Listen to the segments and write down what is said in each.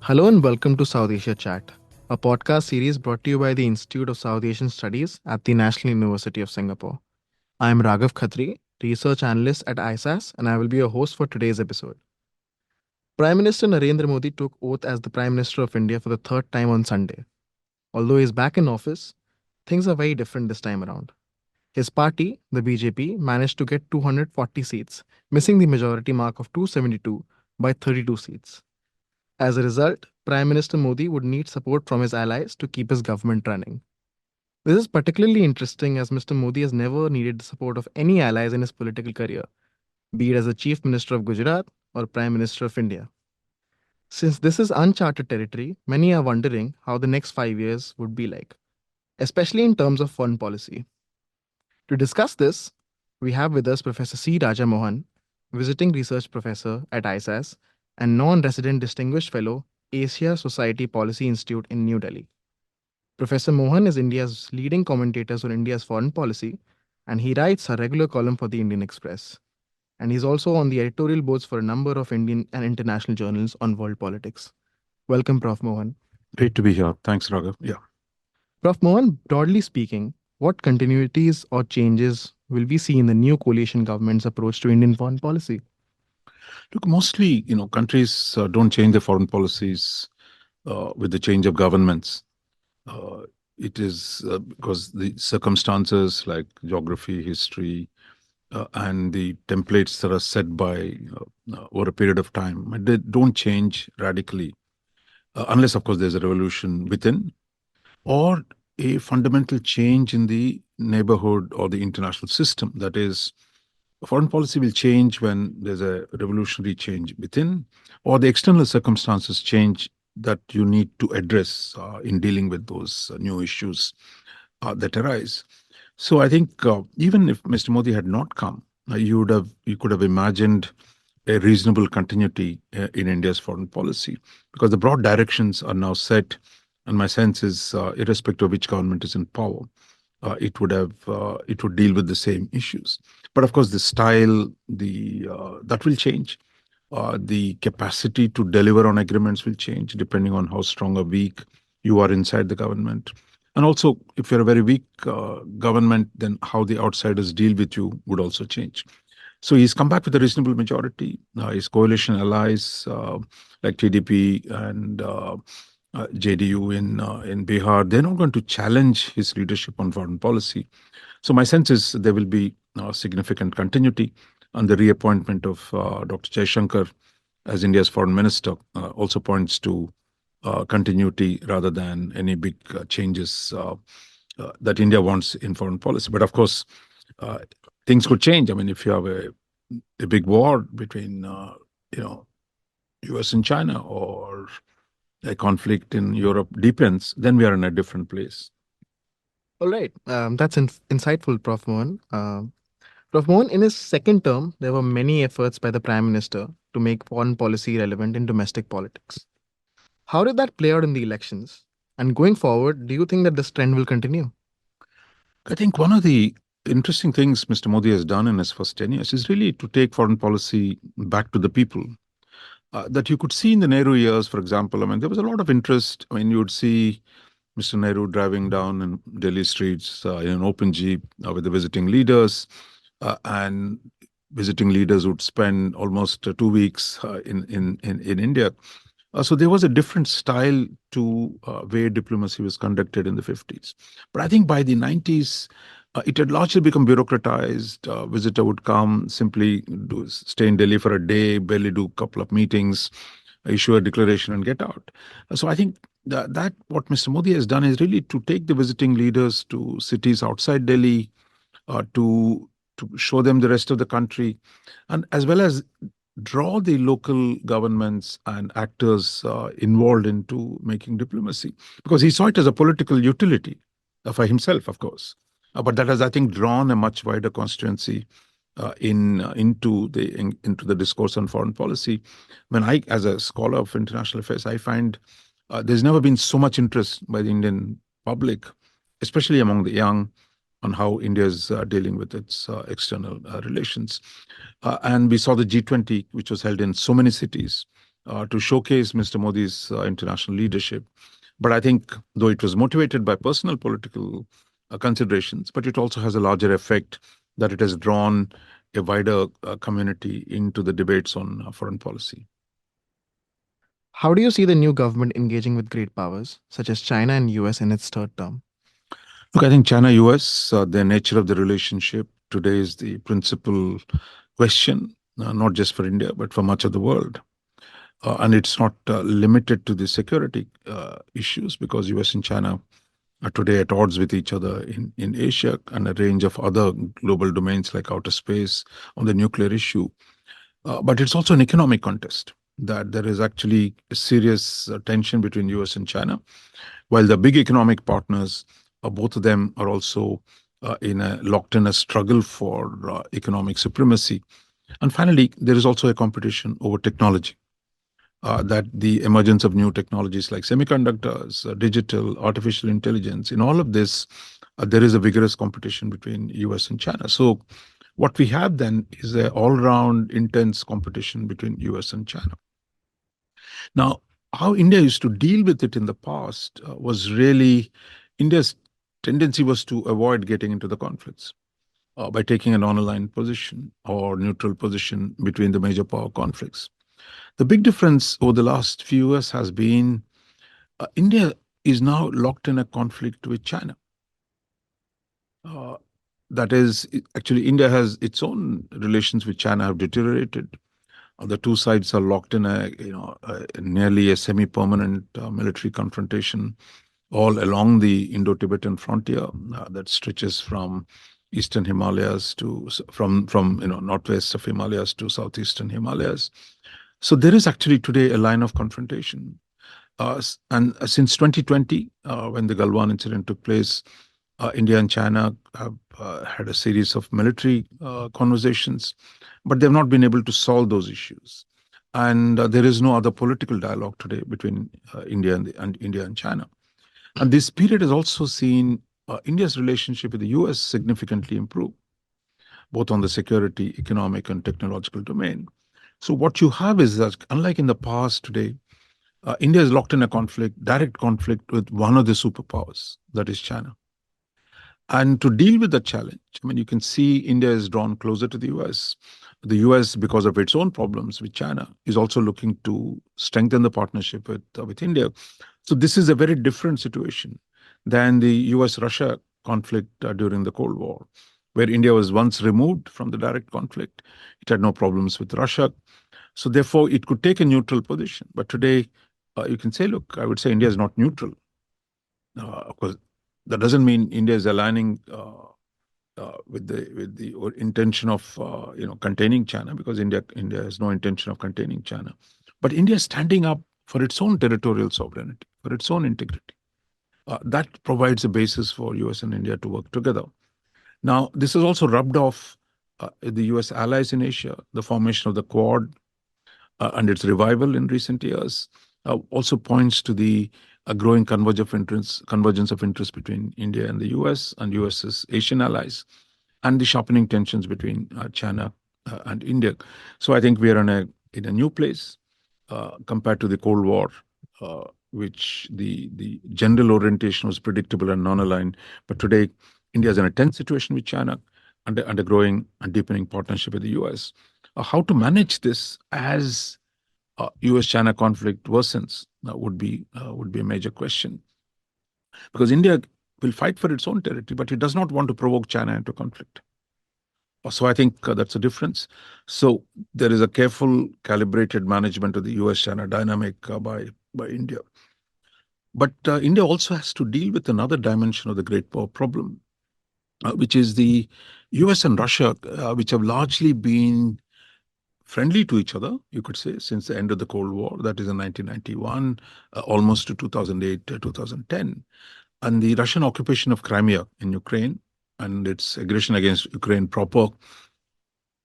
Hello and welcome to South Asia Chat, a podcast series brought to you by the Institute of South Asian Studies at the National University of Singapore. I am Raghaw Khattri, research analyst at ISAS, and I will be your host for today's episode. Prime Minister Narendra Modi took oath as the Prime Minister of India for the third time on Sunday. Although he is back in office, things are very different this time around. His party, the BJP, managed to get 240 seats, missing the majority mark of 272 by 32 seats. As a result, Prime Minister Modi would need support from his allies to keep his government running. This is particularly interesting as Mr. Modi has never needed the support of any allies in his political career, be it as the Chief Minister of Gujarat or Prime Minister of India. Since this is uncharted territory, many are wondering how the next 5 years would be like, especially in terms of foreign policy. To discuss this, we have with us Professor C Raja Mohan, visiting research professor at ISAS and non-resident distinguished fellow, Asia Society Policy Institute in New Delhi. Professor Mohan is India's leading commentator on India's foreign policy, and he writes a regular column for the Indian Express. And he's also on the editorial boards for a number of Indian and international journals on world politics. Welcome, Prof. Mohan. Great to be here. Thanks, Raghav. Yeah. Prof. Mohan, broadly speaking, what continuities or changes will we see in the new coalition government's approach to Indian foreign policy? Look, mostly, countries don't change their foreign policies with the change of governments. It is because the circumstances like geography, history, and the templates that are set by over a period of time, they don't change radically, unless, of course, there's a revolution within or a fundamental change in the neighborhood or the international system. That is, foreign policy will change when there's a revolutionary change within, or the external circumstances change that you need to address in dealing with those new issues that arise. So I think even if Mr. Modi had not come, you could have imagined a reasonable continuity in India's foreign policy, because the broad directions are now set, and my sense is, irrespective of which government is in power, it would deal with the same issues. But of course, the style, that will change. The capacity to deliver on agreements will change depending on how strong or weak you are inside the government. And also, if you're a very weak government, then how the outsiders deal with you would also change. So he's come back with a reasonable majority. His coalition allies like TDP and JDU in Bihar, they're not going to challenge his leadership on foreign policy. So my sense is there will be significant continuity, and the reappointment of Dr. Jaishankar as India's foreign minister also points to continuity rather than any big changes that India wants in foreign policy. But of course, things could change. I mean, if you have a big war between US and China, or a conflict in Europe deepens, then we are in a different place. All right, that's insightful, Prof. Mohan. Prof. Mohan, in his second term, there were many efforts by the Prime Minister to make foreign policy relevant in domestic politics. How did that play out in the elections? And going forward, do you think that this trend will continue? I think one of the interesting things Mr. Modi has done in his first 10 years is really to take foreign policy back to the people. That you could see in the Nehru years, for example. I mean, there was a lot of interest. I mean, you would see Mr. Nehru driving down in Delhi streets in an open jeep with the visiting leaders, and visiting leaders would spend almost 2 weeks in India. So there was a different style to way diplomacy was conducted in the 50s. But I think by the 90s, it had largely become bureaucratized. Visitor would come, simply stay in Delhi for a day, barely do a couple of meetings, issue a declaration and get out. So I think that what Mr. Modi has done is really to take the visiting leaders to cities outside Delhi, to show them the rest of the country, and as well as draw the local governments and actors involved into making diplomacy, because he saw it as a political utility for himself, of course. But that has, I think, drawn a much wider constituency into the discourse on foreign policy. When I, as a scholar of international affairs, I find there's never been so much interest by the Indian public, especially among the young, on how India is dealing with its external relations. And we saw the G20, which was held in so many cities, to showcase Mr. Modi's international leadership. But I think, though it was motivated by personal political considerations, but it also has a larger effect that it has drawn a wider community into the debates on foreign policy. How do you see the new government engaging with great powers, such as China and US in its third term? Look, I think China US, the nature of the relationship today is the principal question, not just for India, but for much of the world. And it's not limited to the security issues because US and China are today at odds with each other in Asia and a range of other global domains like outer space on the nuclear issue. But it's also an economic contest that there is actually a serious tension between US and China, while the big economic partners, both of them are also locked in a struggle for economic supremacy. And finally, there is also a competition over technology. That the emergence of new technologies like semiconductors, digital, artificial intelligence, in all of this, there is a vigorous competition between US and China. So what we have then is an all-round intense competition between US and China. Now, how India used to deal with it in the past was really India's tendency was to avoid getting into the conflicts by taking a non-aligned position or neutral position between the major power conflicts. The big difference over the last few years has been India is now locked in a conflict with China. Uh, that is, actually, India has its own relations with China have deteriorated. The two sides are locked in nearly a semi-permanent military confrontation all along the Indo-Tibetan frontier that stretches from eastern Himalayas to from northwest of Himalayas to southeastern Himalayas. So there is actually today a line of confrontation. And since 2020, when the Galwan incident took place, India and China have had a series of military conversations, but they've not been able to solve those issues. And there is no other political dialogue today between India and China. And this period has also seen India's relationship with the US significantly improve, both on the security, economic, and technological domain. So what you have is that, unlike in the past today, India is locked in a direct conflict with one of the superpowers, that is China. And to deal with the challenge, I mean, you can see India is drawn closer to the US. The US, because of its own problems with China, is also looking to strengthen the partnership with India. So this is a very different situation than the US-Russia conflict during the Cold War, where India was once removed from the direct conflict. It had no problems with Russia. So therefore, it could take a neutral position. But today, you can say, look, I would say India is not neutral. Of course, that doesn't mean India is aligning with the intention of containing China, because India has no intention of containing China. But India is standing up for its own territorial sovereignty, for its own integrity. That provides a basis for US and India to work together. Now, this has also rubbed off the US allies in Asia. The formation of the Quad and its revival in recent years also points to the growing convergence of interest between India and the US and US's Asian allies, and the sharpening tensions between China and India. So I think we are in a new place compared to the Cold War, which the general orientation was predictable and non-aligned. But today, India is in a tense situation with China and a growing and deepening partnership with the US. How to manage this as US-China conflict worsens would be a major question, because India will fight for its own territory, but it does not want to provoke China into conflict. So I think that's a difference. So there is a careful, calibrated management of the US-China dynamic by India. But India also has to deal with another dimension of the great power problem, which is the US and Russia, which have largely been friendly to each other, you could say, since the end of the Cold War, that is in 1991, almost to 2008, 2010. And the Russian occupation of Crimea in Ukraine and its aggression against Ukraine proper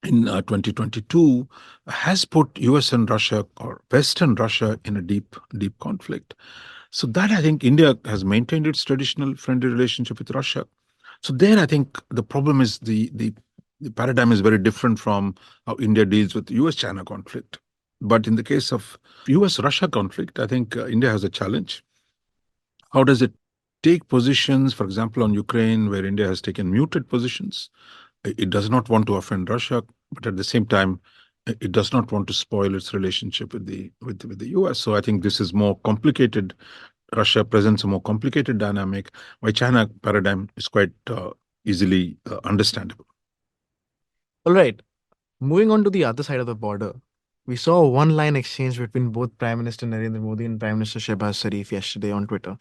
in 2022 has put US and Russia, or West and Russia, in a deep, deep conflict. So that, I think, India has maintained its traditional friendly relationship with Russia. So there, I think the problem is the paradigm is very different from how India deals with the US-China conflict. But in the case of US-Russia conflict, I think India has a challenge. How does it take positions, for example, on Ukraine, where India has taken muted positions? It does not want to offend Russia, but at the same time, it does not want to spoil its relationship with the US. So I think this is more complicated. Russia presents a more complicated dynamic, while China paradigm is quite easily understandable. All right, moving on to the other side of the border, we saw a one line exchange between both Prime Minister Narendra Modi and Prime Minister Shehbaz Sharif yesterday on Twitter.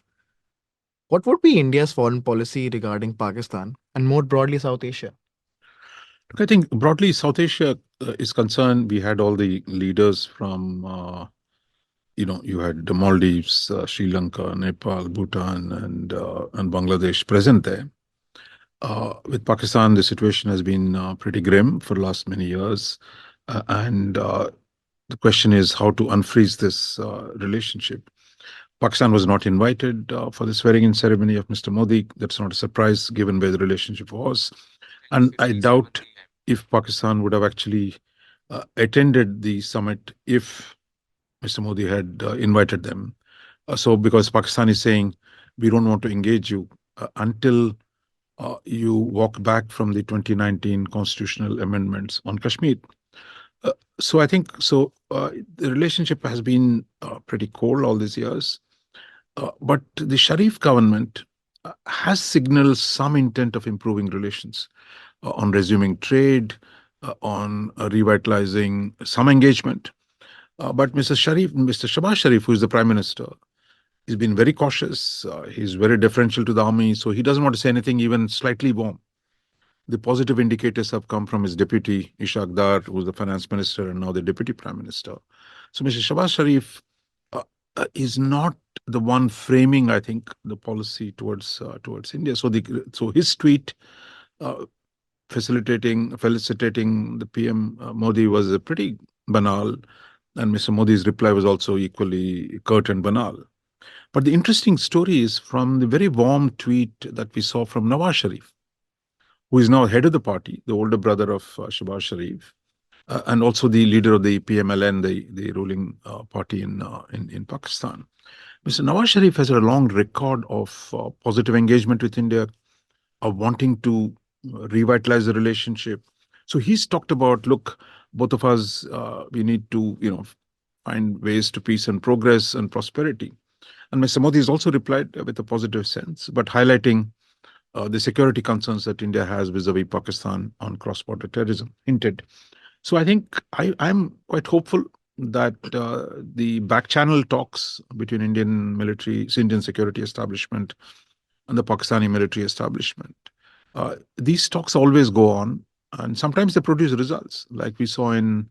What would be India's foreign policy regarding Pakistan and more broadly South Asia? Look, I think broadly South Asia is concerned. We had all the leaders from you had the Maldives, Sri Lanka, Nepal, Bhutan, and Bangladesh present there. With Pakistan, the situation has been pretty grim for the last many years, and the question is how to unfreeze this relationship. Pakistan was not invited for the swearing-in ceremony of Mr. Modi. That's not a surprise given where the relationship was, and I doubt if Pakistan would have actually attended the summit if Mr. Modi had invited them. So, because Pakistan is saying, we don't want to engage you until you walk back from the 2019 constitutional amendments on Kashmir. So, I think the relationship has been pretty cold all these years. But the Sharif government has signaled some intent of improving relations on resuming trade, on revitalizing some engagement. But Mr. Shabazz Sharif, who is the Prime Minister, he's been very cautious. He's very deferential to the army, so he doesn't want to say anything even slightly warm. The positive indicators have come from his deputy, Ishaq Dar, who's the finance minister and now the deputy prime minister. So Mr. Shabazz Sharif is not the one framing, I think, the policy towards India. So his tweet uh, felicitating the PM Modi was a pretty banal, and Mr. Modi's reply was also equally curt and banal. But the interesting story is from the very warm tweet that we saw from Nawaz Sharif, who is now head of the party, the older brother of Shabazz Sharif, and also the leader of the PMLN, the ruling party in Pakistan. Mr. Nawaz Sharif has a long record of positive engagement with India, of wanting to revitalize the relationship. So he's talked about, look, both of us, we need to, find ways to peace and progress and prosperity. And Mr. Modi has also replied with a positive sense, but highlighting the security concerns that India has vis-a-vis Pakistan on cross-border terrorism, hinted. So I think I'm quite hopeful that the back-channel talks between Indian security establishment and the Pakistani military establishment, these talks always go on, and sometimes they produce results. Like we saw in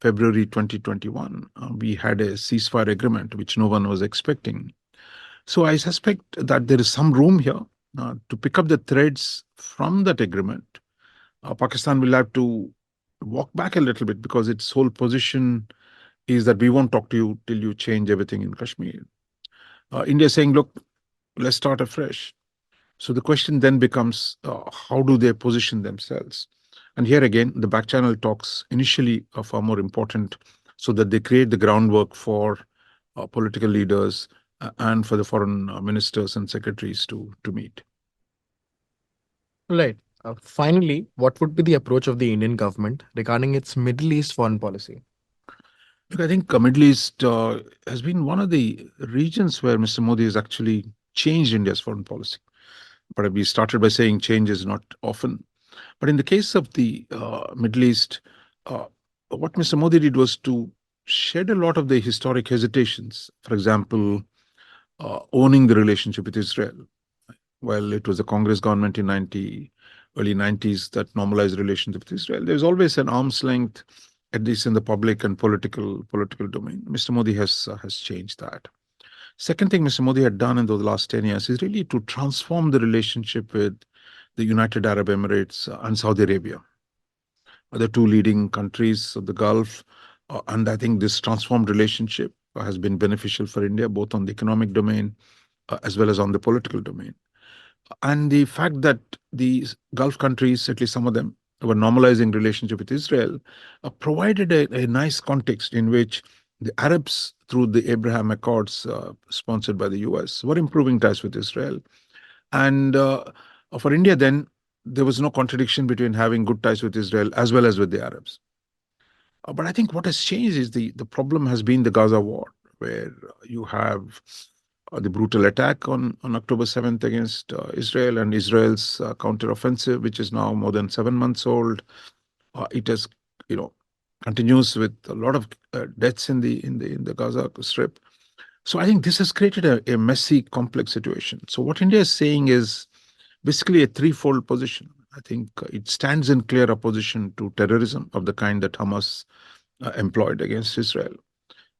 February 2021, we had a ceasefire agreement, which no one was expecting. So I suspect that there is some room here to pick up the threads from that agreement. Pakistan will have to walk back a little bit because its whole position is that we won't talk to you till you change everything in Kashmir. India is saying, look, let's start afresh. So the question then becomes, how do they position themselves? And here again, the back channel talks initially are far more important so that they create the groundwork for political leaders and for the foreign ministers and secretaries to meet. Right. Finally, what would be the approach of the Indian government regarding its Middle East foreign policy? Look, I think Middle East has been one of the regions where Mr. Modi has actually changed India's foreign policy. But we started by saying change is not often. But in the case of the Middle East, uh, what Mr. Modi did was to shed a lot of the historic hesitations. For example, owning the relationship with Israel. Well, it was the Congress government in early 90s that normalized relations with Israel. There's always an arm's length, at least in the public and political domain. Mr. Modi has changed that. Second thing Mr. Modi had done in the last 10 years is really to transform the relationship with the United Arab Emirates and Saudi Arabia, the two leading countries of the Gulf. And I think this transformed relationship has been beneficial for India, both on the economic domain as well as on the political domain. And the fact that these Gulf countries, at least some of them, our normalizing relationship with Israel, provided a nice context in which the Arabs, through the Abraham Accords sponsored by the US, were improving ties with Israel. And for India, then, there was no contradiction between having good ties with Israel as well as with the Arabs. But I think what has changed is the problem has been the Gaza war, where you have the brutal attack on October 7th against Israel, and Israel's counteroffensive, which is now more than 7 months old. It has, you know, continues with a lot of deaths in the Gaza Strip. So I think this has created a messy, complex situation. So what India is saying is basically a threefold position. I think it stands in clear opposition to terrorism of the kind that Hamas employed against Israel.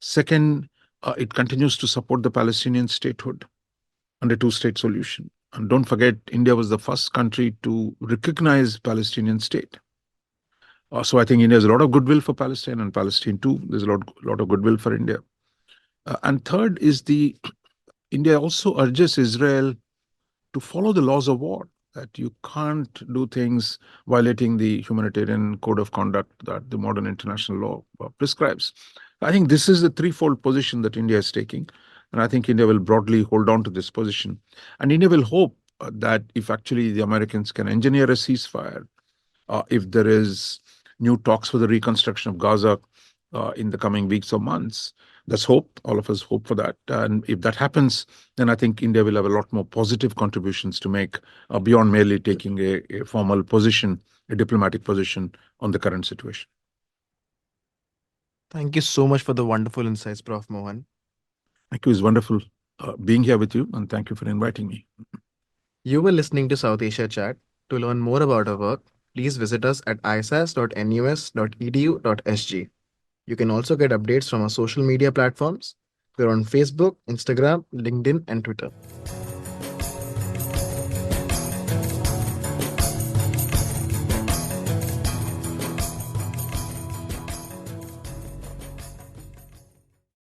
Second, it continues to support the Palestinian statehood and a two-state solution. And don't forget, India was the first country to recognize Palestinian state. So I think India has a lot of goodwill for Palestine, and Palestine too. There's a lot of goodwill for India. And third is the India also urges Israel to follow the laws of war, that you can't do things violating the humanitarian code of conduct that the modern international law prescribes. I think this is the threefold position that India is taking. And I think India will broadly hold on to this position. And India will hope that if actually the Americans can engineer a ceasefire, if there is new talks for the reconstruction of Gaza in the coming weeks or months. Let's hope, all of us hope for that. And if that happens, then I think India will have a lot more positive contributions to make beyond merely taking a formal position, a diplomatic position on the current situation. Thank you so much for the wonderful insights, Prof. Mohan. Thank you. It's wonderful being here with you, and thank you for inviting me. You were listening to South Asia Chat. To learn more about our work, please visit us at isas.nus.edu.sg. You can also get updates from our social media platforms. We're on Facebook, Instagram, LinkedIn, and Twitter.